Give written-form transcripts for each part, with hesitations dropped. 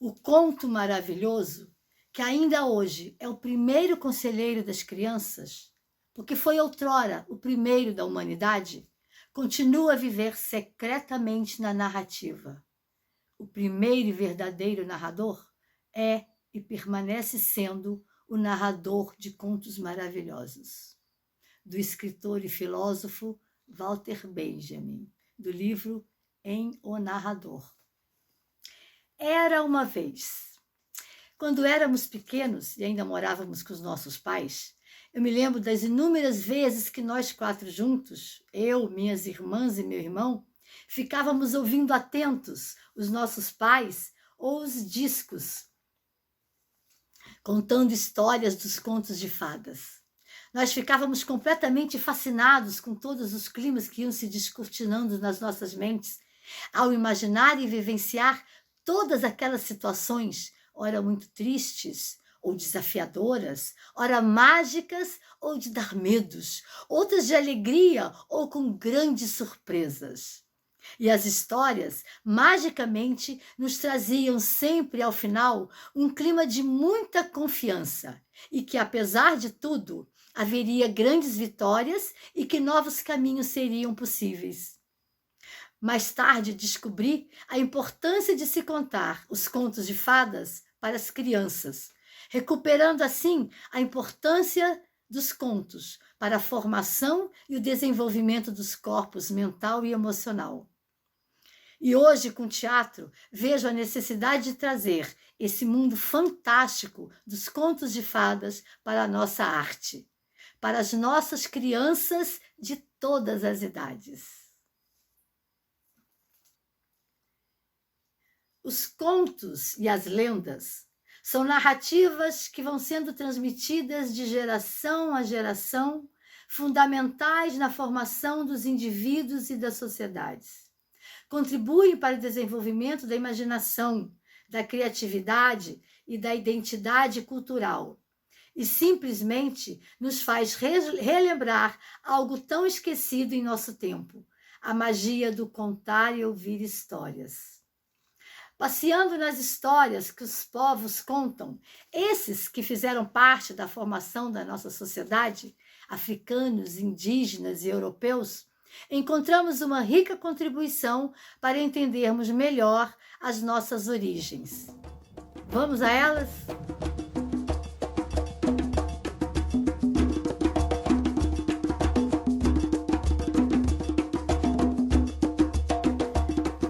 O conto maravilhoso, que ainda hoje é o primeiro conselheiro das crianças, porque foi outrora o primeiro da humanidade, continua a viver secretamente na narrativa. O primeiro e verdadeiro narrador é e permanece sendo o narrador de contos maravilhosos, do escritor e filósofo Walter Benjamin, do livro Em O Narrador. Era uma vez. Quando éramos pequenos e ainda morávamos com os nossos pais, eu me lembro das inúmeras vezes que nós quatro juntos, eu, minhas irmãs e meu irmão, ficávamos ouvindo atentos os nossos pais ou os discos, contando histórias dos contos de fadas. Nós ficávamos completamente fascinados com todos os climas que iam se descortinando nas nossas mentes, ao imaginar e vivenciar todas aquelas situações, ora muito tristes ou desafiadoras, ora mágicas ou de dar medos, outras de alegria ou com grandes surpresas. E as histórias, magicamente, nos traziam sempre, ao final, um clima de muita confiança e que, apesar de tudo, haveria grandes vitórias e que novos caminhos seriam possíveis. Mais tarde descobri a importância de se contar os contos de fadas para as crianças, recuperando assim a importância dos contos para a formação e o desenvolvimento dos corpos mental e emocional. E hoje, com o teatro, vejo a necessidade de trazer esse mundo fantástico dos contos de fadas para a nossa arte, para as nossas crianças de todas as idades. Os contos e as lendas são narrativas que vão sendo transmitidas de geração a geração, fundamentais na formação dos indivíduos e das sociedades. Contribuem para o desenvolvimento da imaginação, da criatividade e da identidade cultural. E simplesmente nos faz relembrar algo tão esquecido em nosso tempo, a magia do contar e ouvir histórias. Passeando nas histórias que os povos contam, esses que fizeram parte da formação da nossa sociedade, africanos, indígenas e europeus, encontramos uma rica contribuição para entendermos melhor as nossas origens. Vamos a elas?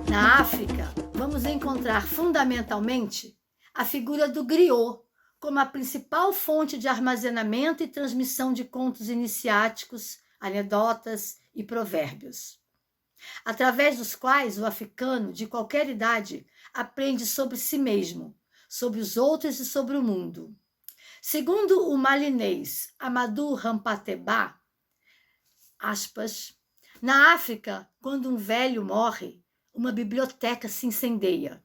Na África, vamos encontrar fundamentalmente a figura do griot como a principal fonte de armazenamento e transmissão de contos iniciáticos, anedotas e provérbios, através dos quais o africano de qualquer idade aprende sobre si mesmo, sobre os outros e sobre o mundo. Segundo o malinês Amadou Hampâté-Bâ, aspas, na África, quando um velho morre, uma biblioteca se incendeia.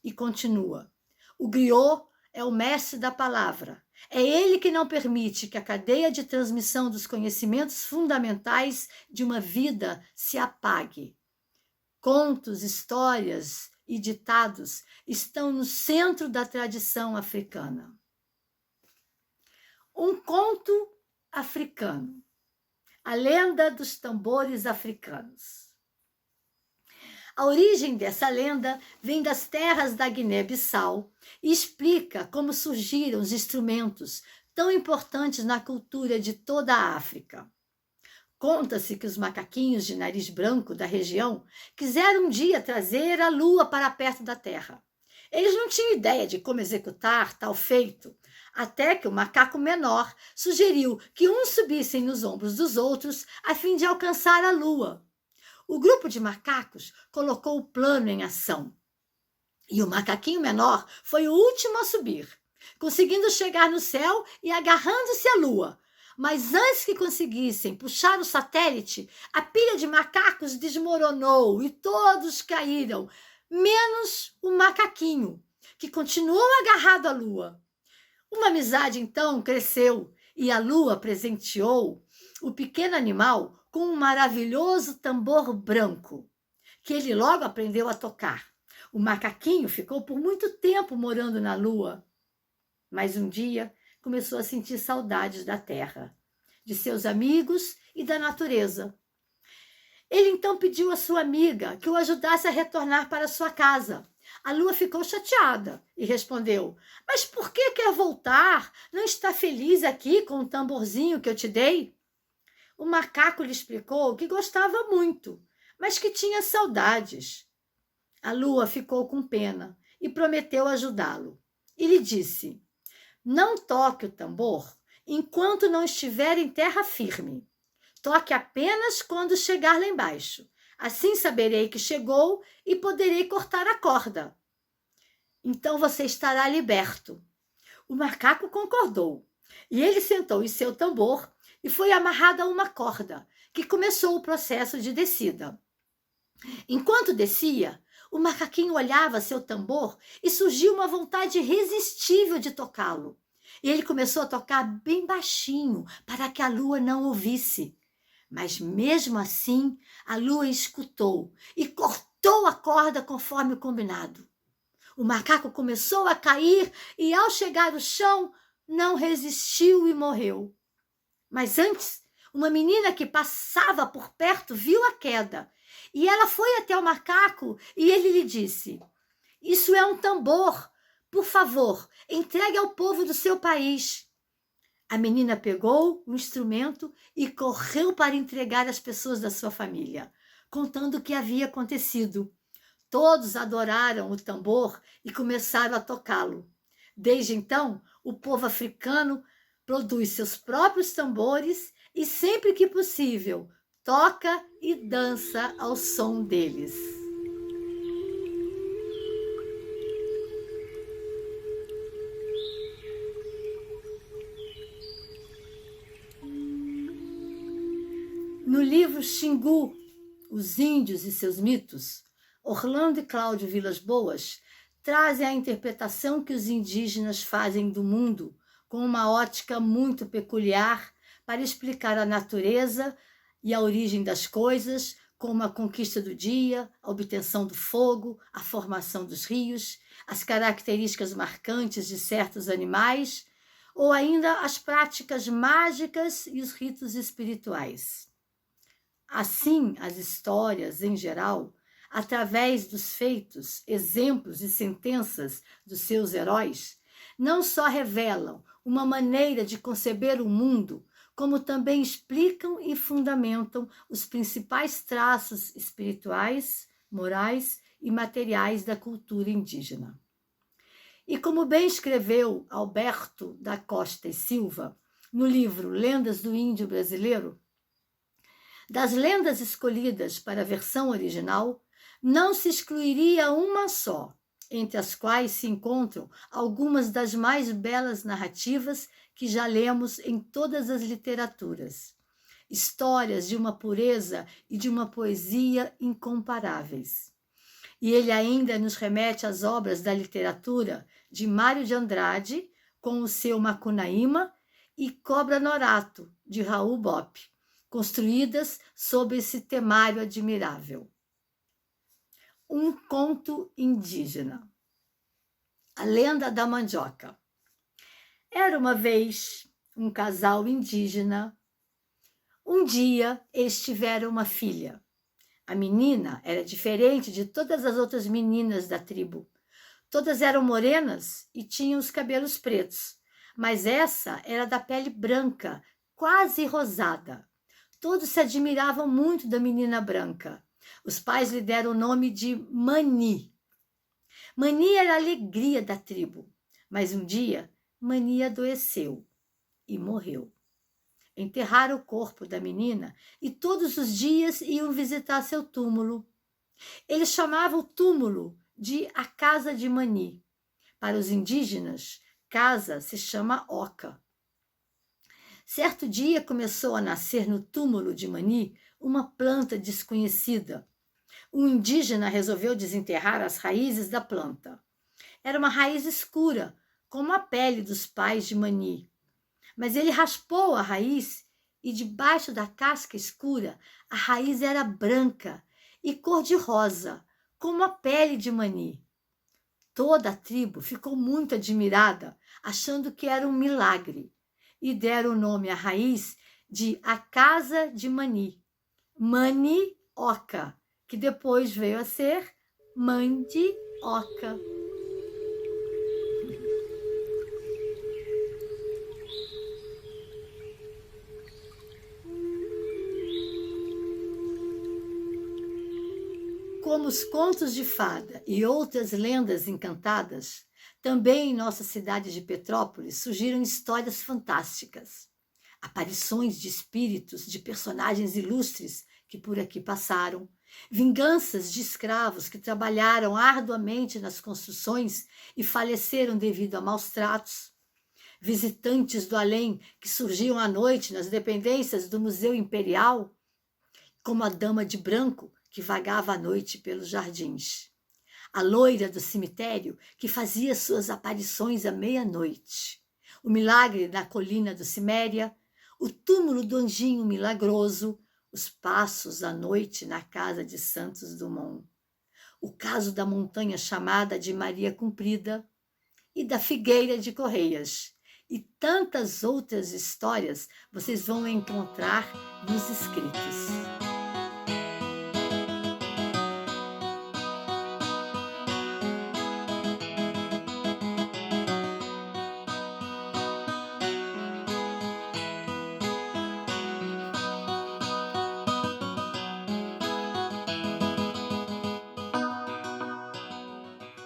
E continua, o griot é o mestre da palavra. É ele que não permite que a cadeia de transmissão dos conhecimentos fundamentais de uma vida se apague. Contos, histórias e ditados estão no centro da tradição africana. Um conto africano. A lenda dos tambores africanos. A origem dessa lenda vem das terras da Guiné-Bissau e explica como surgiram os instrumentos tão importantes na cultura de toda a África. Conta-se que os macaquinhos de nariz branco da região quiseram um dia trazer a lua para perto da terra. Eles não tinham ideia de como executar tal feito, até que o macaco menor sugeriu que uns subissem nos ombros dos outros a fim de alcançar a lua. O grupo de macacos colocou o plano em ação. E o macaquinho menor foi o último a subir, conseguindo chegar no céu e agarrando-se à lua. Mas antes que conseguissem puxar o satélite, a pilha de macacos desmoronou e todos caíram, menos o macaquinho, que continuou agarrado à lua. Uma amizade então cresceu e a lua presenteou o pequeno animal com um maravilhoso tambor branco, que ele logo aprendeu a tocar. O macaquinho ficou por muito tempo morando na lua, mas um dia começou a sentir saudades da terra, de seus amigos e da natureza. Ele então pediu à sua amiga que o ajudasse a retornar para sua casa. A lua ficou chateada e respondeu: mas por que quer voltar? Não está feliz aqui com o tamborzinho que eu te dei? O macaco lhe explicou que gostava muito, mas que tinha saudades. A lua ficou com pena e prometeu ajudá-lo. E lhe disse: não toque o tambor enquanto não estiver em terra firme. Toque apenas quando chegar lá embaixo. Assim saberei que chegou e poderei cortar a corda. Então você estará liberto. O macaco concordou. E ele sentou em seu tambor e foi amarrado a uma corda, que começou o processo de descida. Enquanto descia, o macaquinho olhava seu tambor e surgiu uma vontade irresistível de tocá-lo. E ele começou a tocar bem baixinho, para que a lua não ouvisse. Mas mesmo assim, a lua escutou e cortou a corda conforme o combinado. O macaco começou a cair e, ao chegar ao chão, não resistiu e morreu. Mas antes, uma menina que passava por perto viu a queda e ela foi até o macaco e ele lhe disse: isso é um tambor. Por favor, entregue ao povo do seu país. A menina pegou o instrumento e correu para entregar às pessoas da sua família, contando o que havia acontecido. Todos adoraram o tambor e começaram a tocá-lo. Desde então, o povo africano produz seus próprios tambores e, sempre que possível, toca e dança ao som deles. No livro Xingu, Os Índios e Seus Mitos, Orlando e Cláudio Vilas Boas trazem a interpretação que os indígenas fazem do mundo com uma ótica muito peculiar para explicar a natureza e a origem das coisas, como a conquista do dia, a obtenção do fogo, a formação dos rios, as características marcantes de certos animais, ou ainda as práticas mágicas e os ritos espirituais. Assim, as histórias, em geral, através dos feitos, exemplos e sentenças dos seus heróis, não só revelam uma maneira de conceber o mundo, como também explicam e fundamentam os principais traços espirituais, morais e materiais da cultura indígena. E como bem escreveu Alberto da Costa e Silva, no livro Lendas do Índio Brasileiro, das lendas escolhidas para a versão original, não se excluiria uma só, entre as quais se encontram algumas das mais belas narrativas que já lemos em todas as literaturas. Histórias de uma pureza e de uma poesia incomparáveis. E ele ainda nos remete às obras da literatura de Mário de Andrade, com o seu Macunaíma, e Cobra Norato, de Raul Bopp, construídas sob esse temário admirável. Um conto indígena. A lenda da mandioca. Era uma vez um casal indígena. Um dia eles tiveram uma filha. A menina era diferente de todas as outras meninas da tribo. Todas eram morenas e tinham os cabelos pretos, mas essa era da pele branca, quase rosada. Todos se admiravam muito da menina branca. Os pais lhe deram o nome de Mani. Mani era a alegria da tribo, mas um dia Mani adoeceu e morreu. Enterraram o corpo da menina e todos os dias iam visitar seu túmulo. Eles chamavam o túmulo de a Casa de Mani. Para os indígenas, casa se chama oca. Certo dia começou a nascer no túmulo de Mani uma planta desconhecida. Um indígena resolveu desenterrar as raízes da planta. Era uma raiz escura, como a pele dos pais de Mani. Mas ele raspou a raiz e debaixo da casca escura a raiz era branca e cor-de-rosa, como a pele de Mani. Toda a tribo ficou muito admirada, achando que era um milagre, e deram o nome à raiz de a Casa de Mani, Manioca, que depois veio a ser mandioca. Como os contos de fada e outras lendas encantadas, também em nossa cidade de Petrópolis surgiram histórias fantásticas. Aparições de espíritos de personagens ilustres que por aqui passaram, vinganças de escravos que trabalharam arduamente nas construções e faleceram devido a maus tratos, visitantes do além que surgiam à noite nas dependências do Museu Imperial, como a Dama de Branco, que vagava à noite pelos jardins, a loira do cemitério, que fazia suas aparições à meia-noite, o milagre na colina do Ciméria, o túmulo do Anjinho Milagroso, os passos à noite na casa de Santos Dumont, o caso da montanha chamada de Maria Comprida e da Figueira de Correias, e tantas outras histórias vocês vão encontrar nos escritos.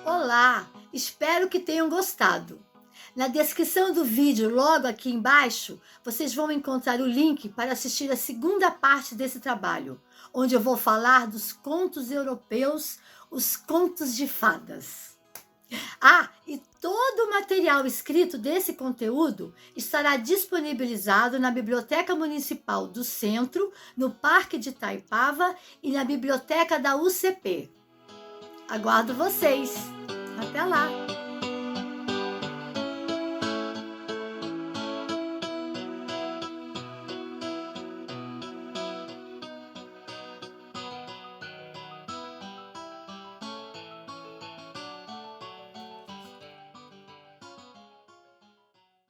Olá, espero que tenham gostado. Na descrição do vídeo, logo aqui embaixo, vocês vão encontrar o link para assistir a segunda parte desse trabalho, onde eu vou falar dos contos europeus, os contos de fadas. E todo o material escrito desse conteúdo estará disponibilizado na Biblioteca Municipal do Centro, no Parque de Itaipava e na Biblioteca da UCP. Aguardo vocês! Até lá!